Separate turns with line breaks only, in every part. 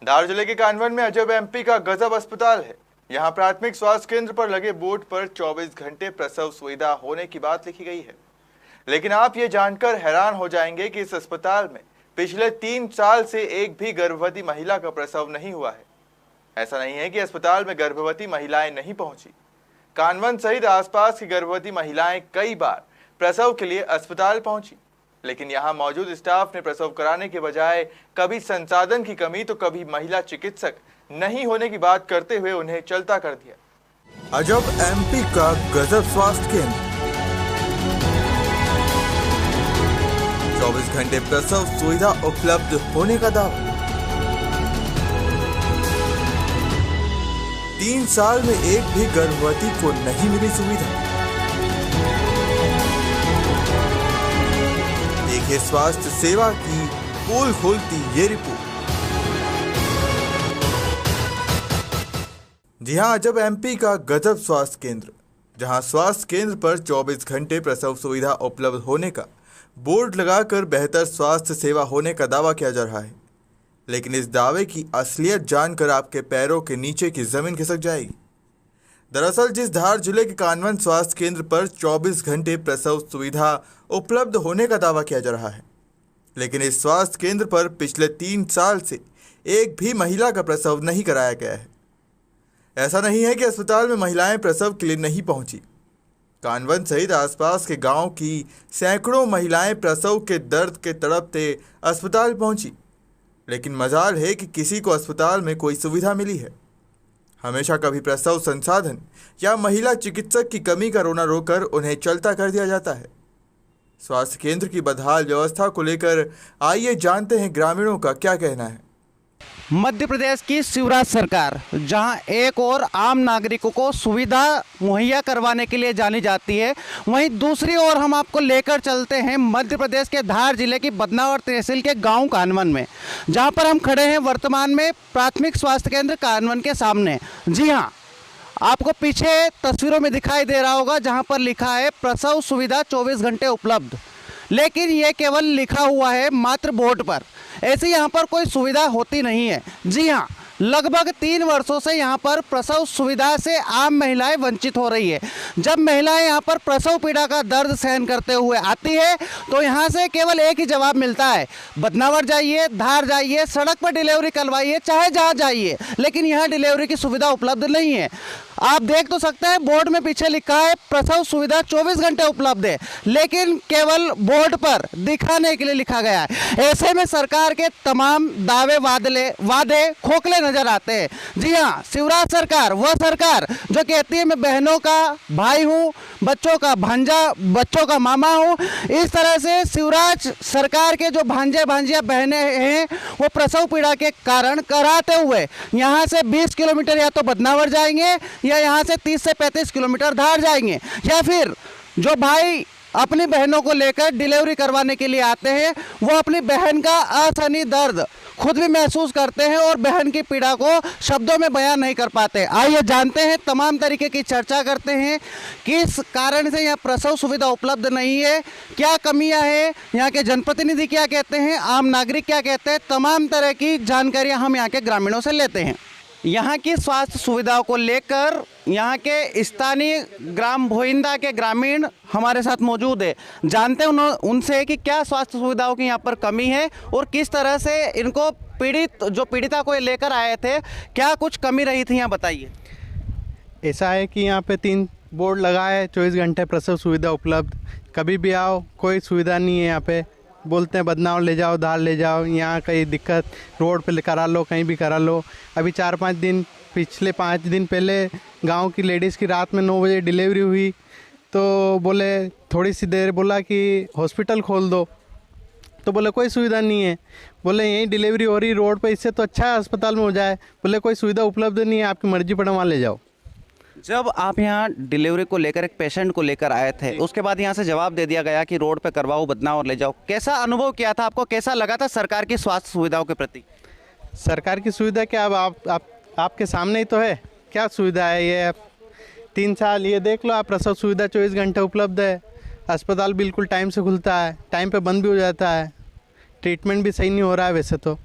धार जिले के कानवन में अजब एमपी का गजब अस्पताल है। यहाँ प्राथमिक स्वास्थ्य केंद्र पर लगे बोर्ड पर 24 घंटे प्रसव सुविधा होने की बात लिखी गई है। लेकिन आप ये जानकर हैरान हो जाएंगे कि इस अस्पताल में पिछले 3 साल से एक भी गर्भवती महिला का प्रसव नहीं हुआ है। ऐसा नहीं है कि अस्पताल में गर्भवती महिलाएं नहीं पहुंची। कानवन सहित आसपास की गर्भवती महिलाएं कई बार प्रसव के लिए अस्पताल पहुंची, लेकिन यहाँ मौजूद स्टाफ ने प्रसव कराने के बजाय कभी संसाधन की कमी तो कभी महिला चिकित्सक नहीं होने की बात करते हुए उन्हें चलता कर दिया। अजब एमपी का गजब स्वास्थ्य केंद्र, 24 घंटे प्रसव सुविधा उपलब्ध होने का दावा। 3 साल में एक भी गर्भवती को नहीं मिली सुविधा। देखिए स्वास्थ्य सेवा की पोल खोलती ये रिपोर्ट। जी हां, अजब एमपी का गजब स्वास्थ्य केंद्र, जहां स्वास्थ्य केंद्र पर 24 घंटे प्रसव सुविधा उपलब्ध होने का बोर्ड लगाकर बेहतर स्वास्थ्य सेवा होने का दावा किया जा रहा है। लेकिन इस दावे की असलियत जानकर आपके पैरों के नीचे की जमीन खिसक जाएगी। दरअसल जिस धार जिले के कानवन स्वास्थ्य केंद्र पर 24 घंटे प्रसव सुविधा उपलब्ध होने का दावा किया जा रहा है, लेकिन इस स्वास्थ्य केंद्र पर पिछले 3 साल से एक भी महिला का प्रसव नहीं कराया गया है। ऐसा नहीं है कि अस्पताल में महिलाएं प्रसव के लिए नहीं पहुंची। कानवन सहित आसपास के गांव की सैकड़ों महिलाएं प्रसव के दर्द के तड़पते अस्पताल पहुंची, लेकिन मजाल है कि किसी को अस्पताल में कोई सुविधा मिली है। हमेशा कभी प्रसव संसाधन या महिला चिकित्सक की कमी का रोना रोकर उन्हें चलता कर दिया जाता है। स्वास्थ्य केंद्र की बदहाल व्यवस्था को लेकर आइए जानते हैं ग्रामीणों का क्या कहना है।
मध्य प्रदेश की शिवराज सरकार जहां एक और आम नागरिकों को सुविधा मुहैया करवाने के लिए जानी जाती है, वहीं दूसरी ओर हम आपको लेकर चलते हैं मध्य प्रदेश के धार जिले की बदनावर तहसील के गांव कानवन में, जहां पर हम खड़े हैं वर्तमान में प्राथमिक स्वास्थ्य केंद्र कानवन के सामने। जी हां, आपको पीछे तस्वीरों में दिखाई दे रहा होगा जहां पर लिखा है प्रसव सुविधा 24 घंटे उपलब्ध, लेकिन ये केवल लिखा हुआ है मात्र बोर्ड पर। ऐसे यहाँ पर कोई सुविधा होती नहीं है। जी हाँ, लगभग 3 वर्षों से यहाँ पर प्रसव सुविधा से आम महिलाएं वंचित हो रही है। जब महिलाएं यहाँ पर प्रसव पीड़ा का दर्द सहन करते हुए आती है तो यहाँ से केवल एक ही जवाब मिलता है, बदनावर जाइए, धार जाइए, सड़क पर डिलीवरी करवाइए, चाहे जहाँ जाइए, लेकिन यहाँ डिलीवरी की सुविधा उपलब्ध नहीं है। आप देख तो सकते हैं बोर्ड में पीछे लिखा है प्रसव सुविधा 24 घंटे उपलब्ध है, लेकिन केवल बोर्ड पर दिखाने के लिए लिखा गया है। ऐसे में सरकार के तमाम दावे वादे खोखले नजर आते हैं। जी हाँ, शिवराज सरकार वह सरकार जो कहती है मैं बहनों का भाई हूँ, बच्चों का भांजा, बच्चों का मामा हूँ। इस तरह से शिवराज सरकार के जो भांजे भांजिया बहनें हैं वो प्रसव पीड़ा के कारण कराते हुए यहाँ से 20 किलोमीटर या तो बदनावर जाएंगे या यहाँ से 30 से 35 किलोमीटर धार जाएंगे, या फिर जो भाई अपनी बहनों को लेकर डिलीवरी करवाने के लिए आते हैं वो अपनी बहन का असहनीय दर्द खुद भी महसूस करते हैं और बहन की पीड़ा को शब्दों में बयान नहीं कर पाते। आइए जानते हैं, तमाम तरीके की चर्चा करते हैं किस कारण से यहाँ प्रसव सुविधा उपलब्ध नहीं है, क्या कमियां हैं, यहाँ के जनप्रतिनिधि क्या कहते हैं, आम नागरिक क्या कहते हैं। तमाम तरह की जानकारियाँ हम यहाँ के ग्रामीणों से लेते हैं। यहाँ की स्वास्थ्य सुविधाओं को लेकर यहाँ के स्थानीय ग्राम भोइंदा के ग्रामीण हमारे साथ मौजूद है। जानते हैं उनसे कि क्या स्वास्थ्य सुविधाओं की यहाँ पर कमी है और किस तरह से इनको पीड़िता को लेकर आए थे, क्या कुछ कमी रही थी, यहाँ बताइए।
ऐसा है कि यहाँ पे 3 बोर्ड लगा है, 24 घंटे प्रसव सुविधा उपलब्ध, कभी भी आओ कोई सुविधा नहीं है। यहाँ पे बोलते हैं बदनावर ले जाओ, धार ले जाओ, यहाँ कहीं दिक्कत रोड पे करा लो, कहीं भी करा लो। अभी पिछले 5 दिन पहले गांव की लेडीज़ की रात में 9 बजे डिलीवरी हुई, तो बोले थोड़ी सी देर बोला कि हॉस्पिटल खोल दो, तो बोले कोई सुविधा नहीं है। बोले यहीं डिलीवरी हो रही रोड पे, इससे तो अच्छा है अस्पताल में हो जाए। बोले कोई सुविधा उपलब्ध नहीं है, आपकी मर्जी पर वहाँ ले जाओ।
जब आप यहाँ डिलीवरी को लेकर एक पेशेंट को लेकर आए थे, उसके बाद यहाँ से जवाब दे दिया गया कि रोड पे करवाओ, बदनावर ले जाओ, कैसा अनुभव किया था आपको, कैसा लगा था सरकार की स्वास्थ्य सुविधाओं के प्रति?
सरकार की सुविधा क्या, अब आपके सामने ही तो है, क्या सुविधा है ये। 3 साल ये देख लो आप, प्रसव सुविधा 24 घंटे उपलब्ध है, अस्पताल बिल्कुल टाइम से खुलता है, टाइम पे बंद भी हो जाता है, ट्रीटमेंट भी सही नहीं हो रहा है वैसे तो।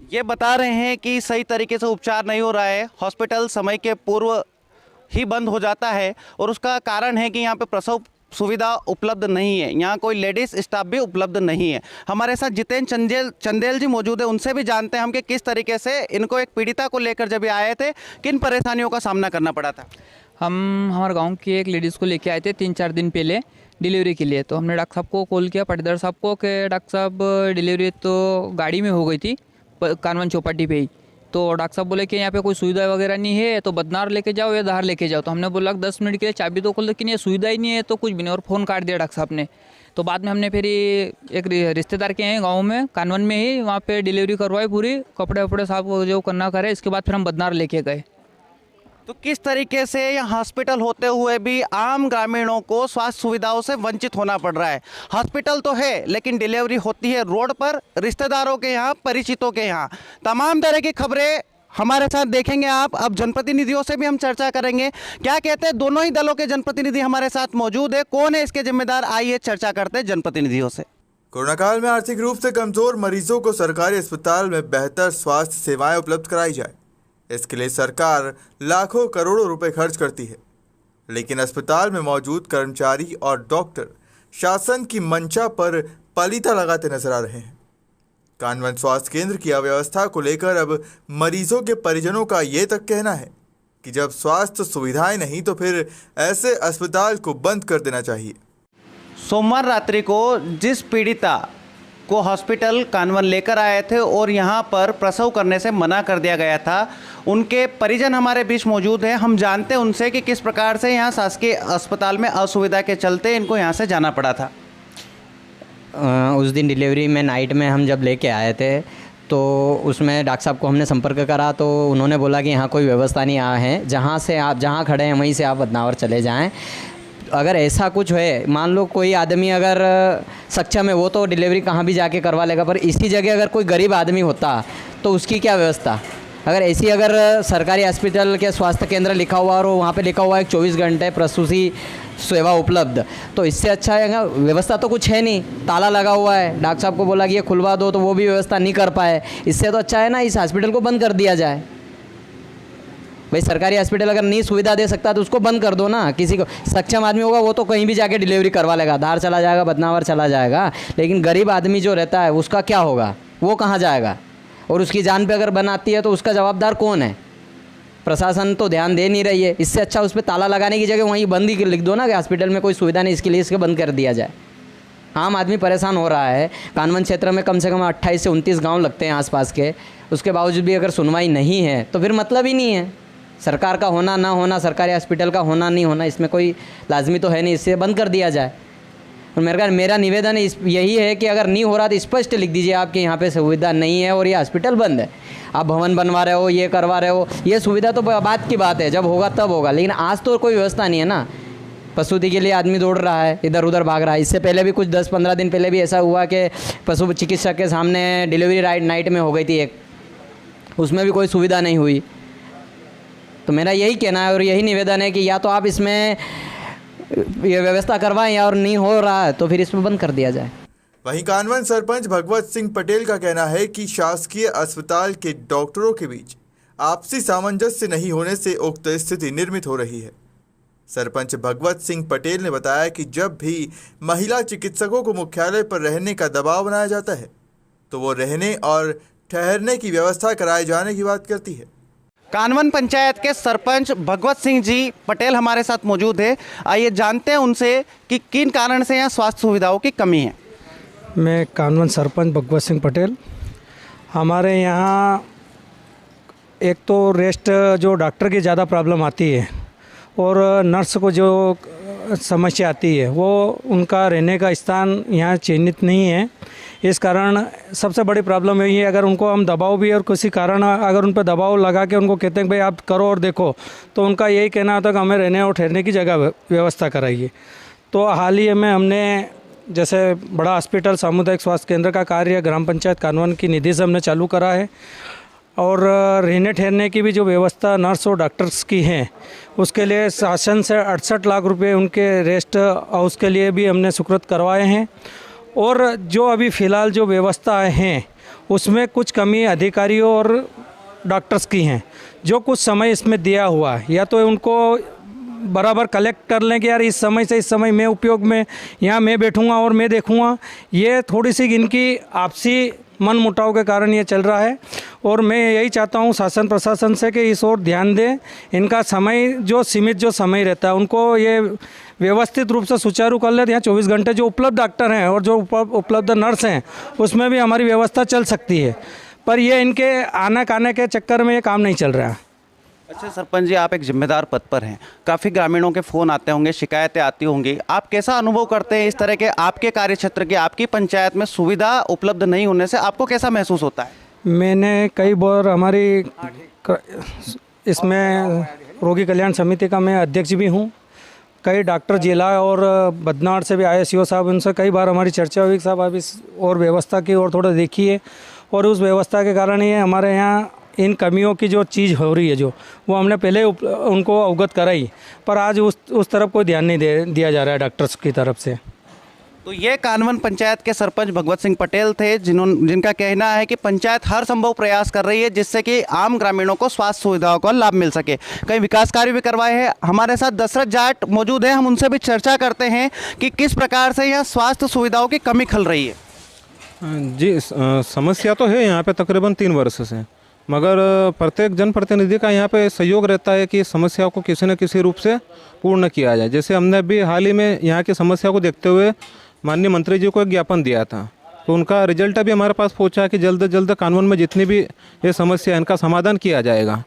ये बता रहे हैं कि सही तरीके से उपचार नहीं हो रहा है, हॉस्पिटल समय के पूर्व ही बंद हो जाता है और उसका कारण है कि यहाँ पे प्रसव सुविधा उपलब्ध नहीं है, यहाँ कोई लेडीज स्टाफ भी उपलब्ध नहीं है। हमारे साथ जितेंद्र चंदेल जी मौजूद है, उनसे भी जानते हैं हम कि किस तरीके से इनको एक पीड़िता को लेकर जब ये आए थे किन परेशानियों का सामना करना पड़ा था।
हम हमारे गांव की एक लेडीज़ को लेके आए थे 3-4 दिन पहले डिलीवरी के लिए। तो हमने डॉक्टर साहब को कॉल किया, पाटीदार साहब को, कि डॉक्टर साहब डिलीवरी तो गाड़ी में हो गई थी कानवन चौपाटी पे ही। तो डॉक्टर साहब बोले कि यहाँ पे कोई सुविधा वगैरह नहीं है, तो बदनावर लेके जाओ या धार लेके जाओ। तो हमने बोला 10 मिनट के लिए चाबी तो खोल, लेकिन ये सुविधा ही नहीं है तो कुछ भी नहीं, और फ़ोन काट दिया डॉक्टर साहब ने। तो बाद में हमने फिर एक रिश्तेदार के हैं गाँव में, कानवन में ही, वहाँ पर डिलीवरी करवाई पूरी, कपड़े वपड़े साफ जो करना करे। इसके बाद फिर हम बदनावर लेके गए।
तो किस तरीके से यहाँ हॉस्पिटल होते हुए भी आम ग्रामीणों को स्वास्थ्य सुविधाओं से वंचित होना पड़ रहा है। हॉस्पिटल तो है लेकिन डिलीवरी होती है रोड पर, रिश्तेदारों के यहाँ, परिचितों के यहाँ। तमाम तरह की खबरें हमारे साथ देखेंगे आप। अब जनप्रतिनिधियों से भी हम चर्चा करेंगे, क्या कहते हैं। दोनों ही दलों के जनप्रतिनिधि हमारे साथ मौजूद है, कौन है इसके जिम्मेदार, आइए चर्चा करते हैं जनप्रतिनिधियों से।
कोरोना काल में आर्थिक रूप से कमजोर मरीजों को सरकारी अस्पताल में बेहतर स्वास्थ्य सेवाएं उपलब्ध कराई जाए, इसके लिए सरकार लाखों करोड़ों रुपए खर्च करती है, लेकिन अस्पताल में मौजूद कर्मचारी और डॉक्टर शासन की मंशा पर पलीता लगाते नजर आ रहे हैं। कानवन स्वास्थ्य केंद्र की अव्यवस्था को लेकर अब मरीजों के परिजनों का ये तक कहना है कि जब स्वास्थ्य सुविधाएं नहीं तो फिर ऐसे अस्पताल को बंद कर देना चाहिए।
सोमवार रात्रि को जिस पीड़िता को हॉस्पिटल कानवन लेकर आए थे और यहाँ पर प्रसव करने से मना कर दिया गया था, उनके परिजन हमारे बीच मौजूद हैं। हम जानते हैं उनसे कि किस प्रकार से यहाँ शासकीय अस्पताल में असुविधा के चलते इनको यहाँ से जाना पड़ा था।
उस दिन डिलीवरी में नाइट में हम जब लेके आए थे तो उसमें डॉक्टर साहब को हमने संपर्क करा, तो उन्होंने बोला कि यहाँ कोई व्यवस्था नहीं है, जहाँ से आप जहाँ खड़े हैं वहीं से आप बदनावर चले जाएँ। अगर ऐसा कुछ है, मान लो कोई आदमी अगर सक्षम है वो तो डिलीवरी कहाँ भी जाके करवा लेगा, पर इसी जगह अगर कोई गरीब आदमी होता तो उसकी क्या व्यवस्था। अगर सरकारी हॉस्पिटल के स्वास्थ्य केंद्र लिखा हुआ और वहाँ पे लिखा हुआ है 24 घंटे प्रसूति सेवा उपलब्ध, तो इससे अच्छा है। व्यवस्था तो कुछ है नहीं, ताला लगा हुआ है। डॉक्टर साहब को बोला कि ये खुलवा दो तो वो भी व्यवस्था नहीं कर पाए। इससे तो अच्छा है ना इस हॉस्पिटल को बंद कर दिया जाए। भाई सरकारी हॉस्पिटल अगर नहीं सुविधा दे सकता तो उसको बंद कर दो ना। किसी को सक्षम आदमी होगा वो तो कहीं भी जाके डिलीवरी करवा लेगा, धार चला जाएगा, बदनावर चला जाएगा, लेकिन गरीब आदमी जो रहता है उसका क्या होगा, वो कहाँ जाएगा। और उसकी जान पे अगर बनाती है तो उसका जवाबदार कौन है। प्रशासन तो ध्यान दे नहीं रही है। इससे अच्छा उस पर ताला लगाने की जगह वहीं बंद ही लिख दो ना कि हॉस्पिटल में कोई सुविधा नहीं, इसके लिए इसके बंद कर दिया जाए। आम आदमी परेशान हो रहा है। कानवन क्षेत्र में कम से कम 28 से 29 गाँव लगते हैं आसपास के, उसके बावजूद भी अगर सुनवाई नहीं है तो फिर मतलब ही नहीं है। सरकार का होना ना होना, सरकारी हॉस्पिटल का होना नहीं होना, इसमें कोई लाजमी तो है नहीं, इससे बंद कर दिया जाए। और मेरा निवेदन यही है कि अगर नहीं हो रहा तो स्पष्ट लिख दीजिए आपके यहाँ पे सुविधा नहीं है और ये हॉस्पिटल बंद है। आप भवन बनवा रहे हो, ये करवा रहे हो, ये सुविधा तो बात की बात है, जब होगा तब होगा, लेकिन आज तो कोई व्यवस्था नहीं है ना। प्रसूति के लिए आदमी दौड़ रहा है, इधर उधर भाग रहा है। इससे पहले भी कुछ 10-15 दिन पहले भी ऐसा हुआ कि पशु चिकित्सक के सामने डिलीवरी नाइट में हो गई थी एक, उसमें भी कोई सुविधा नहीं हुई। तो मेरा यही कहना है और यही निवेदन है कि या तो आप इसमें ये व्यवस्था करवाएं या और नहीं हो रहा है तो फिर इसमें बंद कर दिया जाए।
वहीं कानवन सरपंच भगवत सिंह पटेल का कहना है कि शासकीय अस्पताल के डॉक्टरों के बीच आपसी सामंजस्य नहीं होने से उक्त स्थिति निर्मित हो रही है। सरपंच भगवत सिंह पटेल ने बताया कि जब भी महिला चिकित्सकों को मुख्यालय पर रहने का दबाव बनाया जाता है तो वो रहने और ठहरने की व्यवस्था कराए जाने की बात करती है।
कानवन पंचायत के सरपंच भगवत सिंह जी पटेल हमारे साथ मौजूद है, आइए जानते हैं उनसे कि किन कारण से यहाँ स्वास्थ्य सुविधाओं की कमी है।
मैं कानवन सरपंच भगवत सिंह पटेल। हमारे यहाँ एक तो रेस्ट जो डॉक्टर की ज़्यादा प्रॉब्लम आती है और नर्स को जो समस्या आती है वो उनका रहने का स्थान यहाँ चिन्हित नहीं है। इस कारण सबसे बड़ी प्रॉब्लम यही है, अगर उनको हम दबाव भी और किसी कारण अगर उन पर दबाव लगा के उनको कहते हैं भाई आप करो और देखो, तो उनका यही कहना होता है कि हमें रहने और ठहरने की जगह व्यवस्था कराइए। तो हाल ही में हमने जैसे बड़ा हॉस्पिटल सामुदायिक स्वास्थ्य केंद्र का कार्य ग्राम पंचायत कानवन की निधि से हमने चालू करा है और रहने ठहरने की भी जो व्यवस्था नर्स और डॉक्टर्स की है उसके लिए शासन से 68 लाख रुपए उनके रेस्ट हाउस के लिए भी हमने स्वीकृत करवाए हैं। और जो अभी फ़िलहाल जो व्यवस्था हैं उसमें कुछ कमी अधिकारियों और डॉक्टर्स की हैं, जो कुछ समय इसमें दिया हुआ है या तो उनको बराबर कलेक्ट कर लें कि यार इस समय से इस समय मैं उपयोग में यहाँ मैं बैठूँगा और मैं देखूँगा। ये थोड़ी सी इनकी आपसी मन मुटाव के कारण ये चल रहा है और मैं यही चाहता हूँ शासन प्रशासन से कि इस ओर ध्यान दें। इनका समय जो सीमित जो समय रहता है उनको ये व्यवस्थित रूप से सुचारू कर लेते हैं। 24 घंटे जो उपलब्ध डॉक्टर हैं और जो उपलब्ध नर्स हैं उसमें भी हमारी व्यवस्था चल सकती है, पर ये इनके आने के चक्कर में ये काम नहीं चल रहा है।
अच्छा सरपंच जी, आप एक जिम्मेदार पद पर हैं, काफ़ी ग्रामीणों के फ़ोन आते होंगे, शिकायतें आती होंगी, आप कैसा अनुभव करते हैं इस तरह के आपके कार्यक्षेत्र के आपकी पंचायत में सुविधा उपलब्ध नहीं होने से आपको कैसा महसूस होता है?
मैंने कई बार हमारी इसमें रोगी कल्याण समिति का मैं अध्यक्ष भी हूँ। कई डॉक्टर जिला और बदनावर से भी आए सीओ साहब, उनसे कई बार हमारी चर्चा हुई साहब आप इस और व्यवस्था की और थोड़ा देखिए, और उस व्यवस्था के कारण ये हमारे यहाँ इन कमियों की जो चीज़ हो रही है जो वो हमने पहले उनको अवगत कराई, पर आज उस तरफ कोई ध्यान नहीं दिया जा रहा है डॉक्टर्स की तरफ से।
तो ये कानवन पंचायत के सरपंच भगवत सिंह पटेल थे, जिनका कहना है कि पंचायत हर संभव प्रयास कर रही है जिससे कि आम ग्रामीणों को स्वास्थ्य सुविधाओं का लाभ मिल सके। कई विकास कार्य भी करवाए हैं। हमारे साथ दशरथ जाट मौजूद हैं, हम उनसे भी चर्चा करते हैं कि किस प्रकार से यह स्वास्थ्य सुविधाओं की कमी खल रही है।
जी, समस्या तो है यहाँ पे तकरीबन 3 वर्ष से, मगर प्रत्येक जनप्रतिनिधि का यहाँ पे सहयोग रहता है कि समस्या को किसी न किसी रूप से पूर्ण किया जाए। जैसे हमने अभी हाल ही में यहाँ की समस्या को देखते हुए माननीय मंत्री जी को एक ज्ञापन दिया था, तो उनका रिजल्ट अभी हमारे पास पहुँचा कि जल्द जल्द कानून में जितनी भी ये समस्या है इनका समाधान किया जाएगा।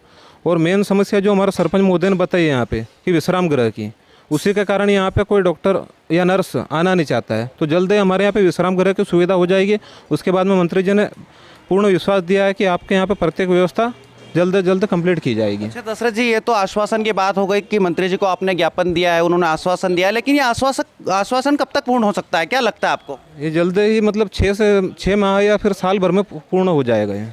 और मेन समस्या जो हमारा सरपंच महोदय ने बताई है यहाँ पे कि विश्राम गृह की, उसी के कारण यहाँ पे कोई डॉक्टर या नर्स आना नहीं चाहता है, तो जल्द ही हमारे यहाँ पे विश्राम गृह की सुविधा हो जाएगी। उसके बाद में मंत्री जी ने पूर्ण विश्वास दिया है कि आपके यहाँ पे प्रत्येक व्यवस्था जल्द कंप्लीट की जाएगी।
अच्छा दशरथ जी, ये तो आश्वासन की बात हो गई कि मंत्री जी को आपने ज्ञापन दिया है, उन्होंने आश्वासन दिया है, लेकिन ये आश्वासन कब तक पूर्ण हो सकता है, क्या लगता है आपको?
ये जल्द ही मतलब 6 माह या फिर साल भर में पूर्ण हो जाएगा। ये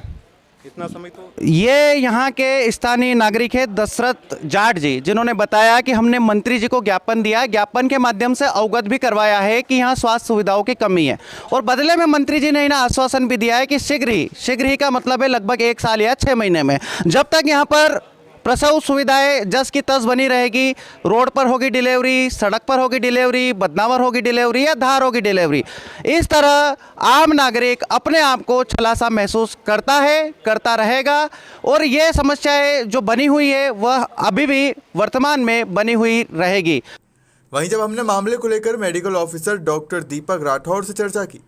इतना समय तो
ये यहाँ के स्थानीय नागरिक है दशरथ जाट जी, जिन्होंने बताया कि हमने मंत्री जी को ज्ञापन दिया, ज्ञापन के माध्यम से अवगत भी करवाया है कि यहाँ स्वास्थ्य सुविधाओं की कमी है, और बदले में मंत्री जी ने इन्हें आश्वासन भी दिया है कि शीघ्र ही का मतलब है लगभग 1 साल या 6 महीने में, जब तक यहाँ पर प्रसव सुविधाएं जस की तस बनी रहेगी, रोड पर होगी डिलीवरी, सड़क पर होगी डिलीवरी, बदनावर होगी डिलीवरी या धार होगी डिलीवरी, इस तरह आम नागरिक अपने आप को छलासा महसूस करता रहेगा। और ये समस्याएं जो बनी हुई है वह अभी भी वर्तमान में बनी हुई रहेगी।
वहीं जब हमने मामले को लेकर medical officer doctor Deepak Rathore से चर्चा की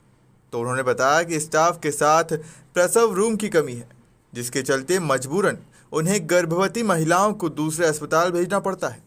तो उन्होंने बताया कि स्टाफ के साथ प्रसव रूम की कमी है, जिसके चलते मजबूरन उन्हें गर्भवती महिलाओं को दूसरे अस्पताल भेजना पड़ता है।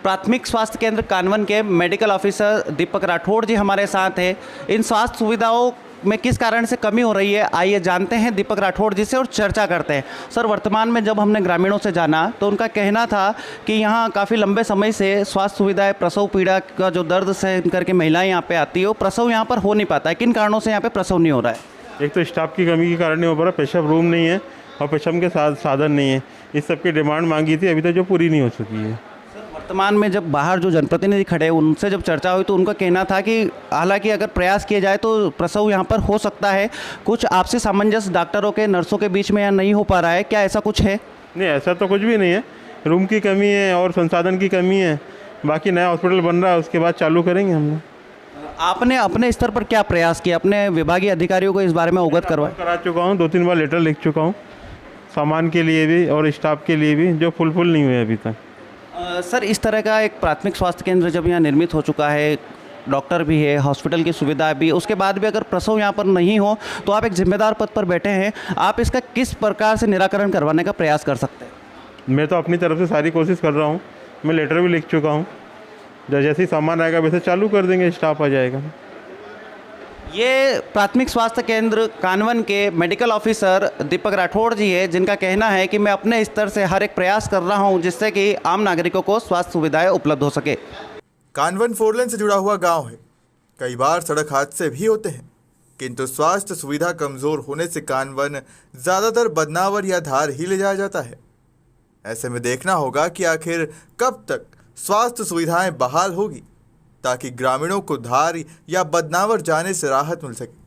प्राथमिक स्वास्थ्य केंद्र कानवन के मेडिकल ऑफिसर दीपक राठौड़ जी हमारे साथ हैं। इन स्वास्थ्य सुविधाओं में किस कारण से कमी हो रही है, आइए जानते हैं दीपक राठौड़ जी से और चर्चा करते हैं। सर, वर्तमान में जब हमने ग्रामीणों से जाना तो उनका कहना था कि यहाँ काफ़ी लंबे समय से स्वास्थ्य सुविधाएं, प्रसव पीड़ा का जो दर्द सहन करके महिलाएं यहाँ पे आती है, वो प्रसव यहाँ पर हो नहीं पाता है। किन कारणों से यहाँ पे प्रसव नहीं हो रहा है?
एक तो स्टाफ की कमी के कारण नहीं हो पा रहा, पेशेंट रूम नहीं है और पेशेंट के साधन नहीं है। इस सब की डिमांड मांगी थी, अभी तक जो पूरी नहीं हो चुकी है।
वर्तमान में जब बाहर जो जनप्रतिनिधि खड़े उनसे जब चर्चा हुई तो उनका कहना था कि हालांकि अगर प्रयास किया जाए तो प्रसव यहाँ पर हो सकता है, कुछ आपसी सामंजस्य डॉक्टरों के नर्सों के बीच में यहाँ नहीं हो पा रहा है, क्या ऐसा कुछ है?
नहीं, ऐसा तो कुछ भी नहीं है। रूम की कमी है और संसाधन की कमी है। बाकी नया हॉस्पिटल बन रहा है, उसके बाद चालू करेंगे हम लोग।
आपने अपने स्तर पर क्या प्रयास किया, अपने विभागीय अधिकारियों को इस बारे में अवगत करा
चुका हूँ, 2-3 बार लेटर लिख चुका हूँ, सामान के लिए भी और स्टाफ के लिए भी, जो फुलफिल नहीं हुए अभी तक।
सर, इस तरह का एक प्राथमिक स्वास्थ्य केंद्र जब यहाँ निर्मित हो चुका है, डॉक्टर भी है, हॉस्पिटल की सुविधा भी, उसके बाद भी अगर प्रसव यहाँ पर नहीं हो तो आप एक जिम्मेदार पद पर बैठे हैं, आप इसका किस प्रकार से निराकरण करवाने का प्रयास कर सकते हैं?
मैं तो अपनी तरफ से सारी कोशिश कर रहा हूँ, मैं लेटर भी लिख चुका हूँ। जैसे ही सामान आएगा वैसे चालू कर देंगे, स्टाफ आ जाएगा।
ये प्राथमिक स्वास्थ्य केंद्र कानवन के मेडिकल ऑफिसर दीपक राठौड़ जी है, जिनका कहना है कि मैं अपने स्तर से हर एक प्रयास कर रहा हूं जिससे कि आम नागरिकों को स्वास्थ्य सुविधाएं उपलब्ध हो सके।
कानवन 4 लेन से जुड़ा हुआ गांव है, कई बार सड़क हादसे भी होते हैं, किंतु स्वास्थ्य सुविधा कमज़ोर होने से कानवन ज़्यादातर बदनावर या धार ही ले जाया जाता है। ऐसे में देखना होगा कि आखिर कब तक स्वास्थ्य सुविधाएं बहाल होगी ताकि ग्रामीणों को धार या बदनावर जाने से राहत मिल सके।